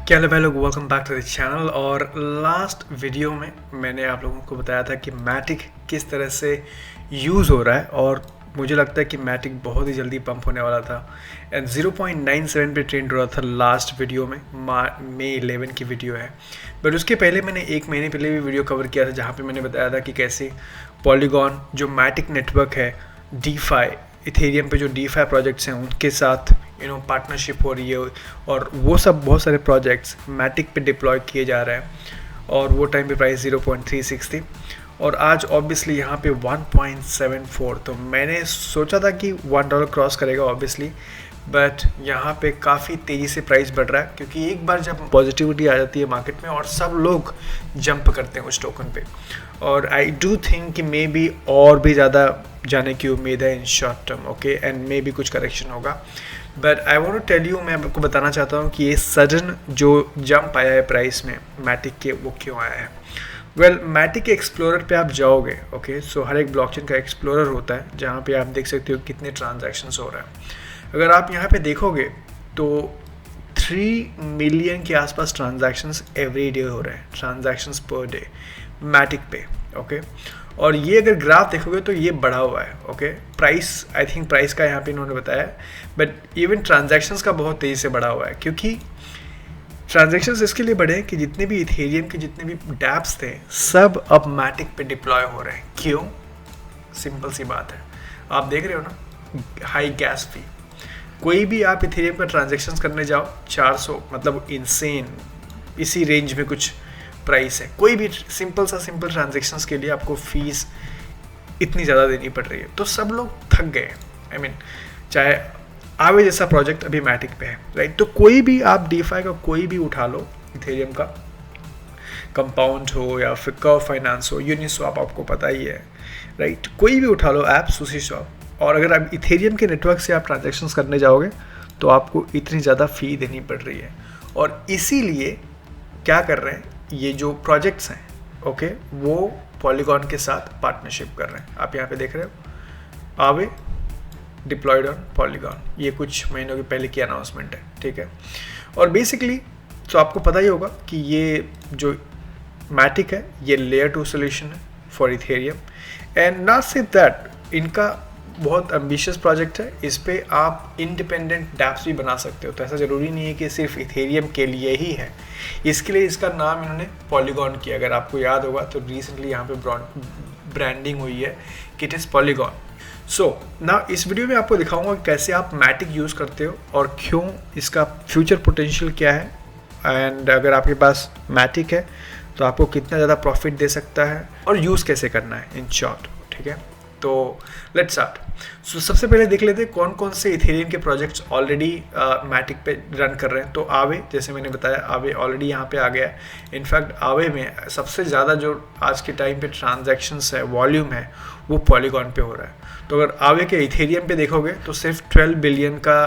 क्या हेलो भाई लोग, welcome back to the channel. और लास्ट वीडियो में मैंने आप लोगों को बताया था कि मैटिक किस तरह से यूज़ हो रहा है, और मुझे लगता है कि मैटिक बहुत ही जल्दी पंप होने वाला था। एंड 0.97 पे ट्रेंड हो रहा था लास्ट वीडियो में, मई 11 की वीडियो है। बट उसके पहले मैंने एक महीने पहले भी वीडियो कवर किया था जहाँ पे मैंने बताया था कि कैसे पॉलीगॉन जो मैटिक नेटवर्क है, डीफाई इथेरियम पे जो डीफाई प्रोजेक्ट्स हैं उनके साथ पार्टनरशिप हो रही है, और वो सब बहुत सारे प्रोजेक्ट्स मैटिक पे डिप्लॉय किए जा रहे हैं। और वो टाइम पे प्राइस 0.36 थी, और आज ऑब्वियसली यहाँ पे 1.74। तो मैंने सोचा था कि $1 क्रॉस करेगा ऑब्वियसली, बट यहाँ पे काफ़ी तेज़ी से प्राइस बढ़ रहा है, क्योंकि एक बार जब पॉजिटिविटी आ जाती है मार्केट में और सब लोग जंप करते हैं उस टोकन पे, और आई डू थिंक कि मे बी और भी ज़्यादा जाने की उम्मीद है in short term. Okay, and maybe कुछ करेक्शन होगा। But I want to tell you, मैं आपको बताना चाहता हूँ कि ये सडन जो जंप आया है प्राइस में मैटिक के, वो क्यों आया है। वेल, मैटिक के एक्सप्लोरर पे आप जाओगे, ओके, सो हर एक ब्लॉकचेन का एक्सप्लोरर होता है जहाँ पे आप देख सकते हो कितने ट्रांजैक्शंस हो रहा है। अगर आप यहाँ पे देखोगे तो 3 मिलियन के आसपास ट्रांजैक्शंस एवरी डे हो रहे हैं, ट्रांजैक्शंस पर डे मैटिक पे। ओके, और ये अगर ग्राफ देखोगे तो ये बढ़ा हुआ है। Okay, price, I think price का यहाँ पे इन्होंने बताया, बट इवन ट्रांजैक्शंस का बहुत तेज़ी से बढ़ा हुआ है, क्योंकि ट्रांजैक्शंस इसके लिए बढ़े हैं कि जितने भी इथेरियम के जितने भी डैप्स थे सब अब मैटिक पे डिप्लॉय हो रहे हैं। क्यों? सिंपल सी बात है, आप देख रहे हो ना, हाई गैस फी। कोई भी आप इथेरियम का ट्रांजैक्शंस करने जाओ 400, मतलब इंसेन, इसी रेंज में कुछ प्राइस है। कोई भी सिंपल ट्रांजैक्शंस के लिए आपको फीस इतनी ज़्यादा देनी पड़ रही है, तो सब लोग थक गए। आई मीन, चाहे आवे जैसा प्रोजेक्ट अभी मैटिक पे है, राइट। तो कोई भी आप डीफाई का कोई भी उठा लो, इथेरियम का कंपाउंड हो या फिर कर्व फाइनेंस हो, यूनिस्वैप आपको पता ही है, राइट। कोई भी उठा लो ऐप, सुशीस्वैप, और अगर आप इथेरियम के नेटवर्क से आप ट्रांजैक्शंस करने जाओगे तो आपको इतनी ज़्यादा फ़ी देनी पड़ रही है। और इसीलिए क्या कर रहे हैं ये जो प्रोजेक्ट्स हैं, ओके, वो पॉलीगॉन के साथ पार्टनरशिप कर रहे हैं। आप यहाँ पे देख रहे हो, आवे डिप्लॉयड ऑन पॉलीगॉन, ये कुछ महीनों के पहले की अनाउंसमेंट है, ठीक है। और बेसिकली तो आपको पता ही होगा कि ये जो मैटिक है ये लेयर 2 सोल्यूशन है फॉर इथेरियम, एंड नॉट सिर्फ दैट, इनका बहुत एम्बिशियस प्रोजेक्ट है। इस पे आप इंडिपेंडेंट डैप्स भी बना सकते हो, तो ऐसा ज़रूरी नहीं है कि सिर्फ इथेरियम के लिए ही है। इसके लिए इसका नाम इन्होंने पॉलीगॉन किया। अगर आपको याद होगा तो रिसेंटली यहाँ पे ब्रांडिंग हुई है कि इट इज़ पॉलीगॉन। सो ना इस वीडियो में आपको दिखाऊंगा कि कैसे आप मैटिक यूज़ करते हो और क्यों, इसका फ्यूचर पोटेंशियल क्या है, एंड अगर आपके पास मैटिक है तो आपको कितना ज़्यादा प्रॉफिट दे सकता है, और यूज़ कैसे करना है इन शॉर्ट, ठीक है। तो लेट्स स्टार्ट। सो सबसे पहले देख लेते हैं कौन कौन से इथेरियम के प्रोजेक्ट्स ऑलरेडी मैटिक पे रन कर रहे हैं। तो आवे, जैसे मैंने बताया, आवे ऑलरेडी यहाँ पे आ गया है। इनफैक्ट आवे में सबसे ज़्यादा जो आज के टाइम पे ट्रांजैक्शंस है, वॉल्यूम है, वो पॉलीगॉन पे हो रहा है। तो अगर आवे के इथेरियम पे देखोगे तो सिर्फ 12 बिलियन का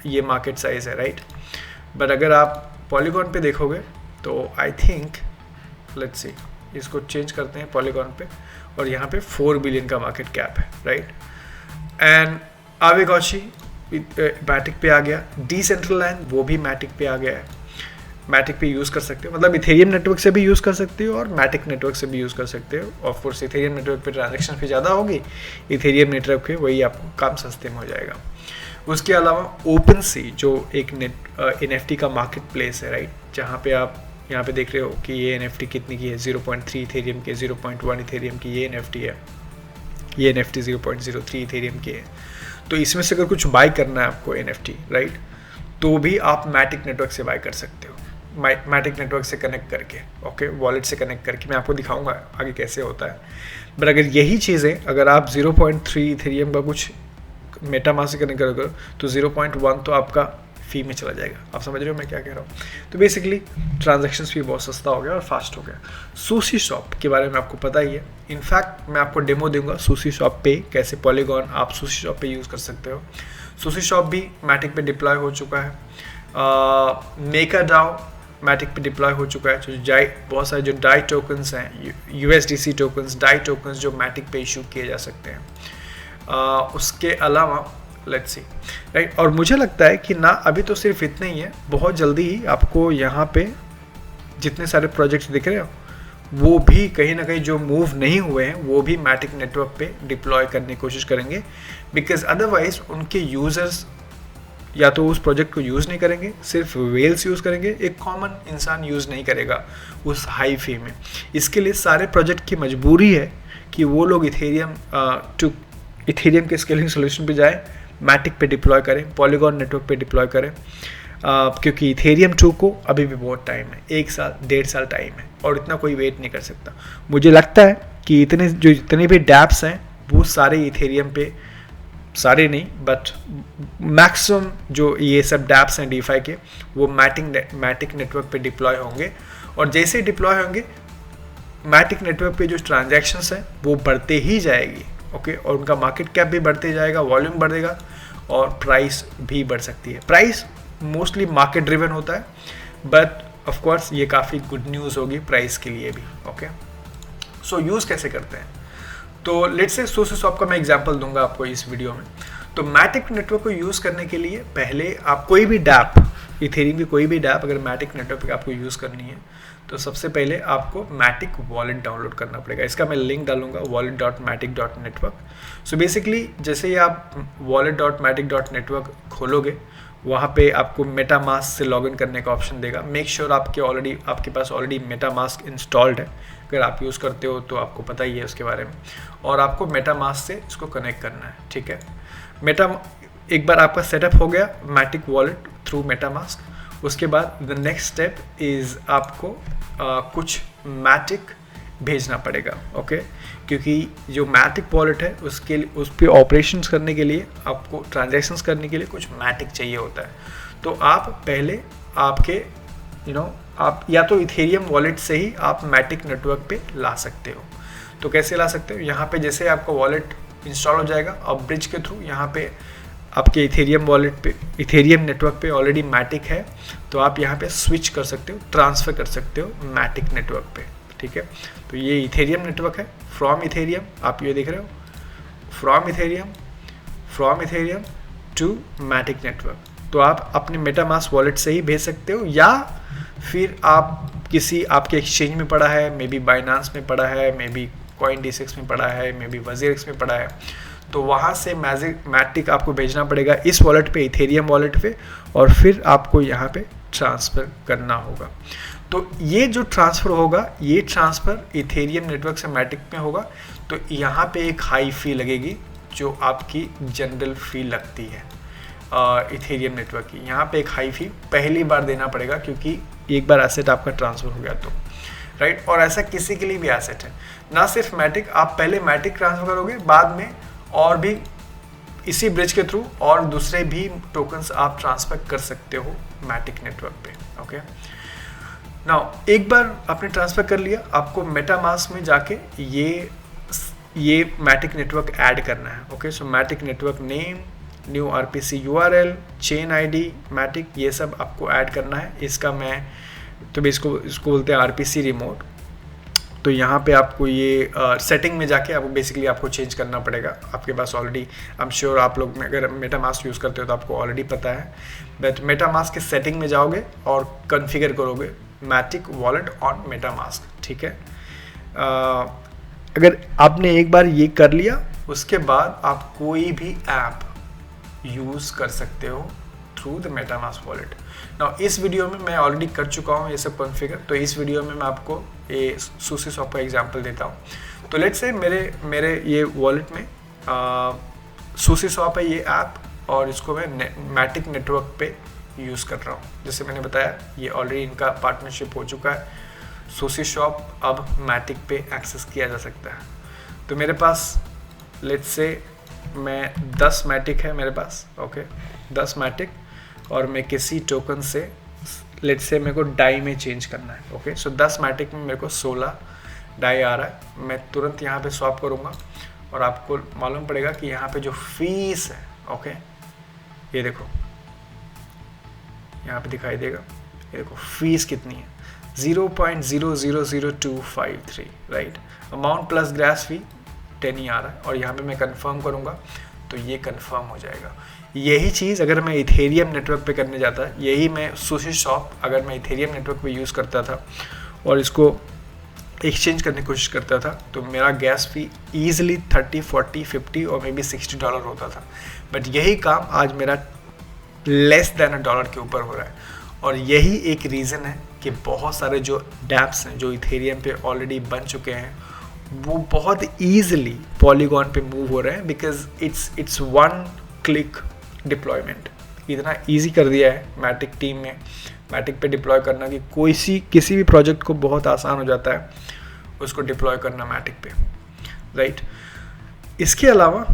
ये मार्केट साइज़ है, राइट। बट अगर आप पॉलीगॉन पे देखोगे तो आई थिंक, लेट्स सी, इसको चेंज करते हैं पॉलीगॉन पे, और यहाँ पे 4 बिलियन का मार्केट कैप है, राइट। एंड आवेगॉची मैटिक पे आ गया, डिसेंट्रलैंड वो भी मैटिक पे आ गया है। मैटिक पे यूज़ कर सकते हो, मतलब इथेरियम नेटवर्क से भी यूज़ कर सकते हो और मैटिक नेटवर्क से भी यूज़ कर सकते हो। ऑफ कोर्स इथेरियम नेटवर्क पे ट्रांजैक्शन फी ज़्यादा होगी, इथेरियम नेटवर्क पे वही आपको काम सस्ते में हो जाएगा। उसके अलावा ओपन सी जो एक NFT का मार्केट प्लेस है, राइट, जहाँ पे आप यहाँ पे देख रहे हो कि ये NFT कितनी की है, 0.3 इथेरियम के, 0.1 इथेरियम की ये NFT है, ये NFT 0.03 इथेरियम की है। तो इसमें से अगर कुछ बाय करना है आपको NFT, राइट, तो भी आप मैटिक नेटवर्क से बाय कर सकते हो, मैटिक नेटवर्क से कनेक्ट करके, ओके, वॉलेट से कनेक्ट करके। मैं आपको दिखाऊंगा आगे कैसे होता है। बट अगर यही चीज़ें अगर आप 0.3 इथेरियम का कुछ मेटामास्क से कनेक्ट करोगे तो 0.1 तो आपका फी में चला जाएगा। आप समझ रहे हो मैं क्या कह रहा हूँ। तो बेसिकली ट्रांजैक्शंस भी बहुत सस्ता हो गया और फास्ट हो गया। सुशीस्वैप के बारे में आपको पता ही है। इनफैक्ट मैं आपको डेमो दूंगा सुशीस्वैप पे, कैसे पॉलीगॉन आप सुशीस्वैप पे यूज़ कर सकते हो। सुशीस्वैप भी मैटिक पे डिप्लॉय हो चुका है। मेकाडाओ मैटिक पे डिप्लॉय हो चुका है। जो बहुत सारे जो डाई टोकन्स हैं, USDC टोकन्स, डाई टोकन्स जो मैटिक पे इशू किए जा सकते हैं। उसके अलावा लेट्स सी, राइट। और मुझे लगता है कि ना अभी तो सिर्फ इतना ही है, बहुत जल्दी ही आपको यहाँ पे जितने सारे प्रोजेक्ट्स दिख रहे हो वो भी कहीं ना कहीं जो मूव नहीं हुए हैं वो भी मैटिक नेटवर्क पे डिप्लॉय करने की कोशिश करेंगे, बिकॉज अदरवाइज उनके यूज़र्स या तो उस प्रोजेक्ट को यूज़ नहीं करेंगे, सिर्फ वेल्स यूज़ करेंगे, एक कॉमन इंसान यूज़ नहीं करेगा उस हाई फी में। इसके लिए सारे प्रोजेक्ट की मजबूरी है कि वो लोग इथेरियम के स्केलिंग सोल्यूशन पे जाए, मैटिक पे डिप्लॉय करें, पॉलीगॉन नेटवर्क पे डिप्लॉय करें, क्योंकि इथेरियम 2 को अभी भी बहुत टाइम है, 1 साल 1.5 साल टाइम है और इतना कोई वेट नहीं कर सकता। मुझे लगता है कि जितने भी डैप्स हैं वो सारे इथेरियम पे, सारे नहीं बट मैक्सिमम जो ये सब डैप्स हैं डीफाई के, वो मैटिक नेटवर्क पे डिप्लॉय होंगे। और जैसे ही डिप्लॉय होंगे मैटिक नेटवर्क पे जो ट्रांजैक्शंस हैं वो बढ़ते ही जाएगी, ओके। और उनका मार्केट कैप भी बढ़ते जाएगा, वॉल्यूम बढ़ेगा और प्राइस भी बढ़ सकती है। प्राइस मोस्टली मार्केट ड्रिवन होता है, बट ऑफ कोर्स ये काफ़ी गुड न्यूज़ होगी प्राइस के लिए भी, ओके। सो यूज़ कैसे करते हैं, तो लेट्स से SushiSwap का मैं एग्जांपल दूंगा आपको इस वीडियो में। तो मैटिक नेटवर्क को यूज़ करने के लिए पहले आप कोई भी डैप, इथेरियम की कोई भी डैप अगर मैटिक नेटवर्क पे आपको यूज़ करनी है तो सबसे पहले आपको मैटिक वॉलेट डाउनलोड करना पड़ेगा। इसका मैं लिंक डालूंगा wallet.matic.network। सो बेसिकली जैसे ही आप wallet.matic.network खोलोगे वहाँ पे आपको मेटामास्क से लॉगिन करने का ऑप्शन देगा। मेक श्योर आपके पास ऑलरेडी मेटामास्क इंस्टॉल्ड है, अगर आप यूज़ करते हो तो आपको पता ही है उसके बारे में, और आपको मेटामास्क से इसको कनेक्ट करना है, ठीक है। एक बार आपका सेटअप हो गया मैटिक वॉलेट थ्रू मेटामास्क, उसके बाद द नेक्स्ट स्टेप इज़ आपको कुछ मैटिक भेजना पड़ेगा, ओके। क्योंकि जो मैटिक वॉलेट है उस पर ऑपरेशंस करने के लिए, आपको ट्रांजैक्शंस करने के लिए कुछ मैटिक चाहिए होता है। तो आप पहले आपके आप या तो इथेरियम वॉलेट से ही आप मैटिक नेटवर्क पे ला सकते हो। तो कैसे ला सकते हो, यहाँ पे जैसे आपका वॉलेट इंस्टॉल हो जाएगा और ब्रिज के थ्रू यहाँ पे आपके इथेरियम वॉलेट पे, इथेरियम नेटवर्क पे ऑलरेडी मैटिक है, तो आप यहाँ पे स्विच कर सकते हो, ट्रांसफ़र कर सकते हो मैटिक नेटवर्क पे, ठीक है। तो ये इथेरियम नेटवर्क है, फ्रॉम इथेरियम, आप ये देख रहे हो, from Ethereum to Matic network. तो आप अपने मेटामास्क वॉलेट से ही भेज सकते हो, या फिर आप किसी आपके एक्सचेंज में पड़ा है, मे बी बाइनांस में पड़ा है, मे बी CoinDesk में पड़ा है, मे बी WazirX में पड़ा है, तो वहाँ से मैटिक आपको भेजना पड़ेगा इस वॉलेट पे, इथेरियम वॉलेट पे, और फिर आपको यहाँ पे ट्रांसफ़र करना होगा। तो ये जो ट्रांसफ़र होगा, ये ट्रांसफ़र इथेरियम नेटवर्क से मैटिक में होगा, तो यहाँ पे एक हाई फी लगेगी जो आपकी जनरल फी लगती है इथेरियम नेटवर्क की। यहाँ पे एक हाई फी पहली बार देना पड़ेगा क्योंकि एक बार एसेट आपका ट्रांसफ़र हो गया तो, राइट। और ऐसा किसी के लिए भी एसेट है, ना सिर्फ मैटिक, आप पहले मैटिक ट्रांसफ़र करोगे, बाद में और भी इसी ब्रिज के थ्रू और दूसरे भी टोकन्स आप ट्रांसफ़र कर सकते हो मैटिक नेटवर्क पे, ओके। नाउ एक बार आपने ट्रांसफ़र कर लिया, आपको मेटामास्क में जाके ये मैटिक नेटवर्क ऐड करना है, okay. So Matic network name, new RPC URL, chain ID, Matic, ये सब आपको ऐड करना है। इसका मैं तो इसको बोलते हैं RPC रिमोट। तो यहाँ पे आपको ये सेटिंग में जाके आपको चेंज करना पड़ेगा। आपके पास ऑलरेडी, आई एम श्योर आप लोग अगर मेटामास्क यूज़ करते हो तो आपको ऑलरेडी पता है, बट मेटामास्क के सेटिंग में जाओगे और कॉन्फ़िगर करोगे मैटिक वॉलेट ऑन मेटामास्क, ठीक है। अगर आपने एक बार ये कर लिया, उसके बाद आप कोई भी ऐप यूज़ कर सकते हो through the MetaMask wallet. Now इस वीडियो में मैं ऑलरेडी कर चुका हूँ ये सब कॉन्फ़िगर, तो इस वीडियो में मैं आपको ये SushiSwap का एग्जांपल देता हूँ। तो लेट्स से मेरे ये वॉलेट में SushiSwap है ये ऐप, और इसको मैं मैटिक नेटवर्क पे यूज़ कर रहा हूँ। जैसे मैंने बताया ये ऑलरेडी इनका पार्टनरशिप हो चुका है, SushiSwap अब मैटिक पे एक्सेस किया जा सकता है। तो मेरे पास लेट्स से मैं 10 मैटिक है मेरे पास, ओके, 10 मैटिक, और मैं किसी टोकन से लेट्स से मेरे को डाई में चेंज करना है, ओके। सो 10 मैटिक में मेरे को 16 डाई आ रहा है, मैं तुरंत यहाँ पे स्वैप करूँगा और आपको मालूम पड़ेगा कि यहाँ पे जो फीस है, ओके, ये देखो यहाँ पे दिखाई देगा, ये देखो फीस कितनी है, 0.000253, राइट। अमाउंट प्लस ग्रास फी 10 ही आ रहा है, और यहाँ पे मैं कंफर्म करूँगा तो ये कंफर्म हो जाएगा। यही चीज़ अगर मैं इथेरियम नेटवर्क पे करने जाता, यही मैं सुशी शॉप अगर मैं इथेरियम नेटवर्क पे यूज़ करता था और इसको एक्सचेंज करने की कोशिश करता था, तो मेरा गैस फी ईजिली 30, 40, 50 और मे बी $60 होता था। बट यही काम आज मेरा लेस देन $1 के ऊपर हो रहा है। और यही एक रीज़न है कि बहुत सारे जो डैप्स हैं जो इथेरियम पे ऑलरेडी बन चुके हैं, वो बहुत ईजिली पॉलीगॉन पे मूव हो रहे हैं, because it's one click deployment. इतना ईजी कर दिया है मैटिक टीम में मैटिक पे डिप्लॉय करना कि किसी भी प्रोजेक्ट को बहुत आसान हो जाता है उसको डिप्लॉय करना मैटिक पे, राइट। इसके अलावा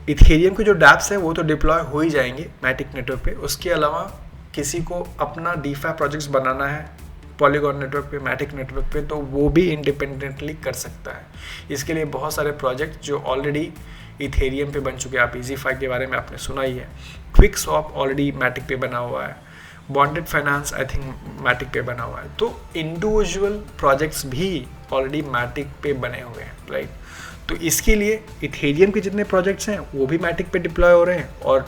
इथेरियम के जो डैप्स हैं वो तो डिप्लॉय हो ही जाएंगे मैटिक नेटवर्क पे। उसके अलावा किसी को अपना डीफाई प्रोजेक्ट्स बनाना है पॉलीगॉन नेटवर्क पे, मैटिक नेटवर्क पे, तो वो भी इंडिपेंडेंटली कर सकता है। इसके लिए बहुत सारे प्रोजेक्ट जो ऑलरेडी इथेरियम पे बन चुके हैं, आप ईजीफाई के बारे में आपने सुना ही है, क्विक स्वैप ऑलरेडी मैटिक पे बना हुआ है, bonded finance I think Matic पे बना हुआ है। तो इंडिविजुअल प्रोजेक्ट्स भी ऑलरेडी मैटिक पे बने हुए हैं, राइट। तो इसके लिए इथेरियम के जितने प्रोजेक्ट्स हैं वो भी मैटिक पे डिप्लॉय हो रहे हैं और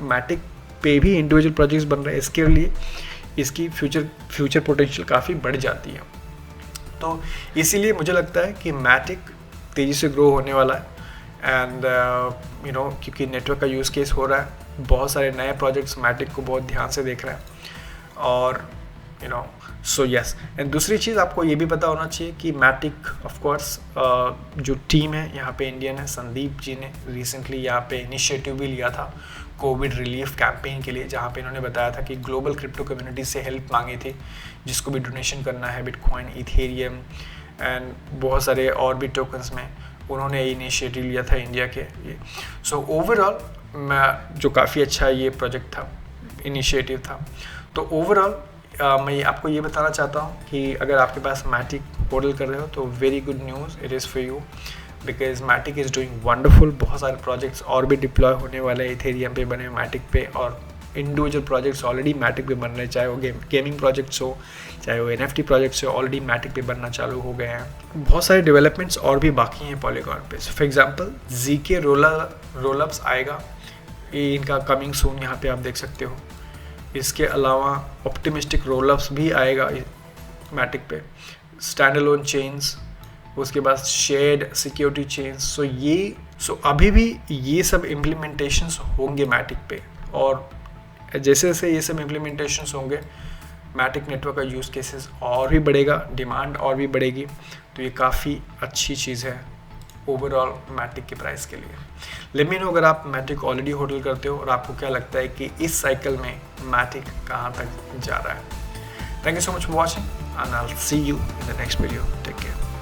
मैटिक पे भी इंडिविजुअल प्रोजेक्ट्स बन रहे हैं। इसके लिए इसकी फ्यूचर पोटेंशियल काफ़ी बढ़ जाती है। तो इसीलिए मुझे लगता है कि मैटिक तेज़ी से ग्रो होने वाला है। एंड क्योंकि नेटवर्क का यूज़ केस हो रहा है, बहुत सारे नए प्रोजेक्ट्स मैटिक को बहुत ध्यान से देख रहे हैं। और सो यस। एंड दूसरी चीज़ आपको ये भी पता होना चाहिए कि मैटिक ऑफ कोर्स जो टीम है यहाँ पे इंडियन है, संदीप जी ने रिसेंटली यहाँ पे इनिशिएटिव भी लिया था कोविड रिलीफ कैंपेन के लिए, जहाँ पे इन्होंने बताया था कि ग्लोबल क्रिप्टो कम्युनिटी से हेल्प मांगी थी, जिसको भी डोनेशन करना है बिटकॉइन, इथेरियम एंड बहुत सारे और भी टोकन्स में उन्होंने इनिशिएटिव लिया था इंडिया के लिए। सो ओवरऑल मैं जो काफ़ी अच्छा ये प्रोजेक्ट था, इनिशिएटिव था। तो ओवरऑल मैं आपको ये बताना चाहता हूँ कि अगर आपके पास मैटिक होल्ड कर रहे हो तो very good news it is for you, because Matic is doing wonderful. बहुत सारे प्रोजेक्ट्स और भी डिप्लॉय होने वाले हैं इथेरियम पे बने मैटिक पे, और इंडिविजुअल प्रोजेक्ट्स ऑलरेडी मैटिक पे बन रहे हैं, चाहे वो गेमिंग प्रोजेक्ट्स हो, चाहे वो NFT प्रोजेक्ट्स हो, ऑलरेडी मैटिक पे बनना चालू हो गए हैं। बहुत सारे डेवलपमेंट्स और भी बाकी हैं पॉलीगॉन पे। फॉर एग्जांपल ZK रोलअप्स आएगा, ये इनका कमिंग सून यहाँ पे आप देख सकते हो। इसके अलावा ऑप्टिमिस्टिक रोलअप्स भी आएगा मैटिक पे, स्टैंड अलोन चेन्स, उसके बाद शेयर्ड सिक्योरिटी चेन्स। सो अभी भी ये सब इम्प्लीमेंटेशंस होंगे मैटिक पे, और जैसे जैसे ये सब इम्प्लीमेंटेशंस होंगे मैटिक नेटवर्क का यूज़ केसेस और भी बढ़ेगा, डिमांड और भी बढ़ेगी। तो ये काफ़ी अच्छी चीज़ है ओवरऑल मैटिक के प्राइस के लिए। लेट मी नो अगर आप मैटिक ऑलरेडी होल्ड करते हो और आपको क्या लगता है कि इस साइकिल में मैटिक कहाँ तक जा रहा है। Thank you so much for watching and I will see you in the next video. Take care.